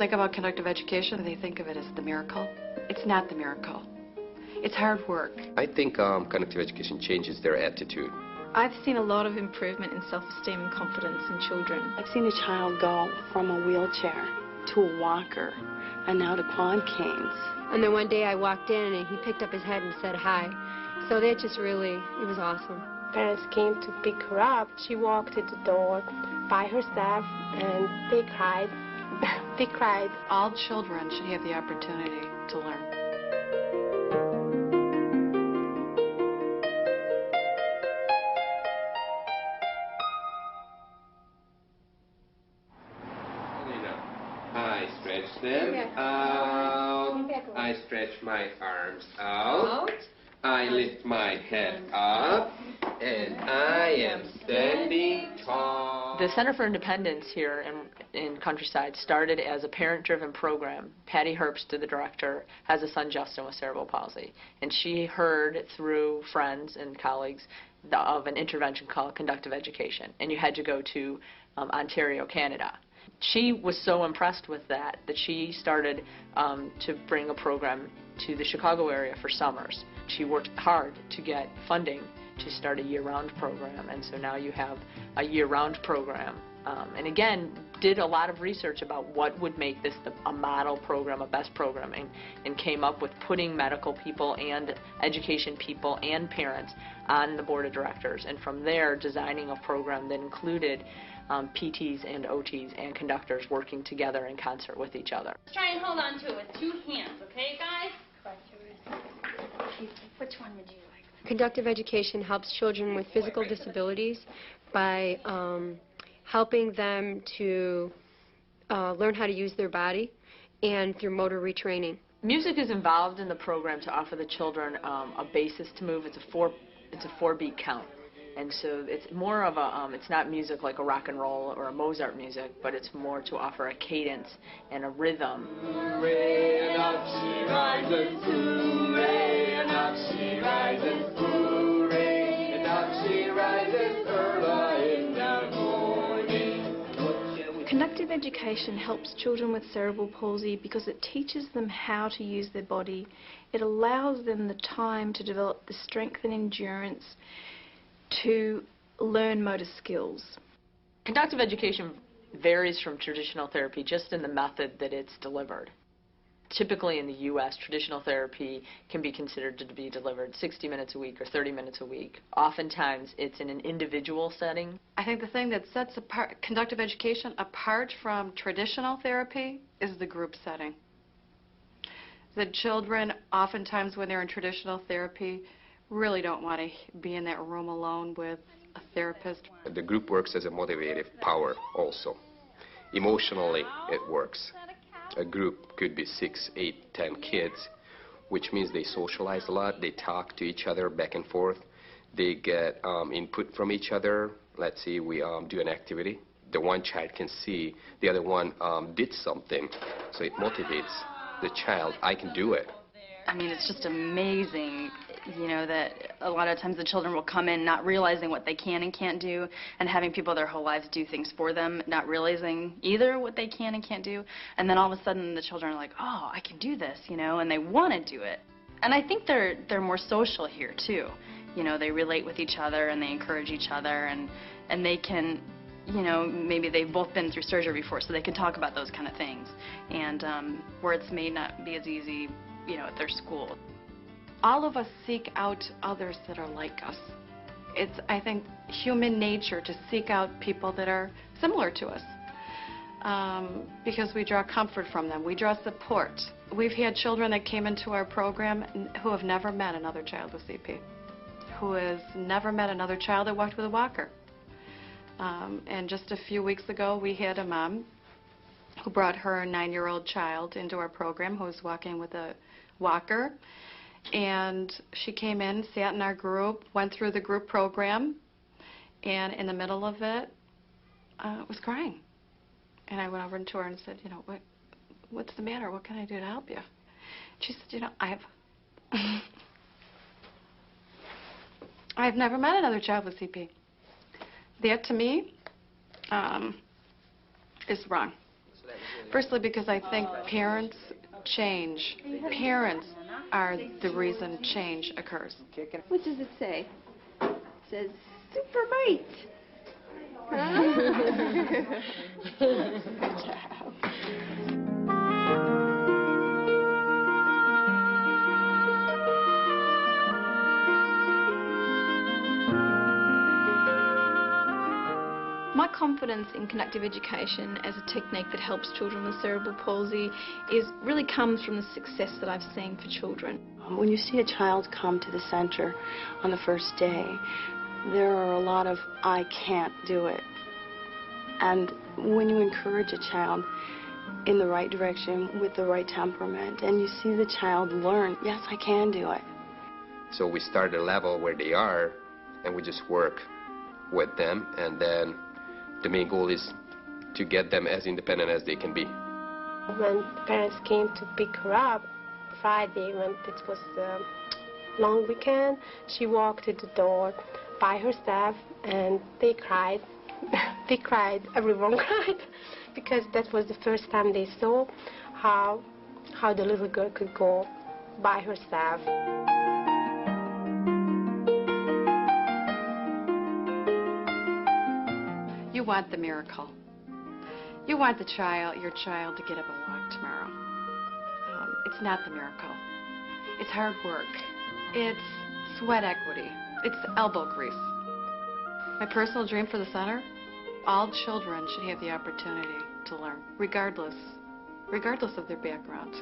think about conductive education, they think of it as the miracle. It's not the miracle. It's hard work. I think conductive education changes their attitude. I've seen a lot of improvement in self-esteem and confidence in children. I've seen a child go from a wheelchair to a walker and now to quad canes. And then one day I walked in and he picked up his head and said hi. So that just really, it was awesome. Parents came to pick her up. She walked to the door by herself and they cried. They cried. All children should have the opportunity to learn. I stretch them out. I stretch my arms out. I lift my head up. And I am standing tall. The Center for Independence here in Countryside started as a parent-driven program. Patty Herbst, the director, has a son, Justin, with cerebral palsy. And she heard through friends and colleagues of an intervention called conductive education. And you had to go to Ontario, Canada. She was so impressed with that she started to bring a program to the Chicago area for summers. She worked hard to get funding to start a year-round program, and so now you have a year-round program. And again, did a lot of research about what would make this a model program, a best program, and came up with putting medical people and education people and parents on the board of directors, and from there designing a program that included PTs and OTs and conductors working together in concert with each other. Let's try and hold on to it with 2 hands, okay, guys? Which one would you like? Conductive education helps children with physical disabilities by helping them to learn how to use their body and through motor retraining. Music is involved in the program to offer the children a basis to move. It's a 4-beat count. And so it's more of a, it's not music like a rock and roll or a Mozart music, but it's more to offer a cadence and a rhythm. Hooray, and up she rises, hooray, and up she rises, hooray, and up she rises early in the morning. Conductive education helps children with cerebral palsy because it teaches them how to use their body. It allows them the time to develop the strength and endurance to learn motor skills. Conductive education varies from traditional therapy just in the method that it's delivered. Typically in the U.S., traditional therapy can be considered to be delivered 60 minutes a week or 30 minutes a week. Oftentimes it's in an individual setting. I think the thing that sets conductive education apart from traditional therapy is the group setting. The children, oftentimes when they're in traditional therapy, really don't want to be in that room alone with a therapist. The group works as a motivative power also. Emotionally, it works. A group could be 6, 8, 10 kids, which means they socialize a lot, they talk to each other back and forth, they get input from each other. Let's say we do an activity. The one child can see the other one did something, so it motivates the child. I can do it. I mean, it's just amazing, you know, that a lot of times the children will come in not realizing what they can and can't do, and having people their whole lives do things for them, not realizing either what they can and can't do, and then all of a sudden the children are like, oh, I can do this, you know, and they want to do it. And I think they're more social here, too. You know, they relate with each other and they encourage each other, and they can, you know, maybe they've both been through surgery before, so they can talk about those kind of things, and where it may not be as easy, you know, at their school. All of us seek out others that are like us. It's, I think, human nature to seek out people that are similar to us because we draw comfort from them. We draw support. We've had children that came into our program who have never met another child with CP, who has never met another child that walked with a walker. And just a few weeks ago, we had a mom who brought her 9-year-old child into our program who was walking with a walker. And she came in, sat in our group, went through the group program, and in the middle of it, was crying. And I went over to her and said, you know, what's the matter? What can I do to help you? She said, you know, I've never met another child with CP. That, to me, is wrong. Firstly, because I think parents change. Parents are the reason change occurs. What does it say? It says, super mate. Good job. My confidence in conductive education as a technique that helps children with cerebral palsy really comes from the success that I've seen for children. When you see a child come to the center on the first day, there are a lot of, I can't do it. And when you encourage a child in the right direction with the right temperament, and you see the child learn, yes, I can do it. So we start at a level where they are, and we just work with them, and then the main goal is to get them as independent as they can be. When parents came to pick her up Friday, when it was the long weekend, she walked to the door by herself, and they cried. They cried, everyone cried, because that was the first time they saw how the little girl could go by herself. You want the miracle. You want your child to get up and walk tomorrow. It's not the miracle. It's hard work. It's sweat equity. It's elbow grease. My personal dream for the center, all children should have the opportunity to learn, regardless of their background.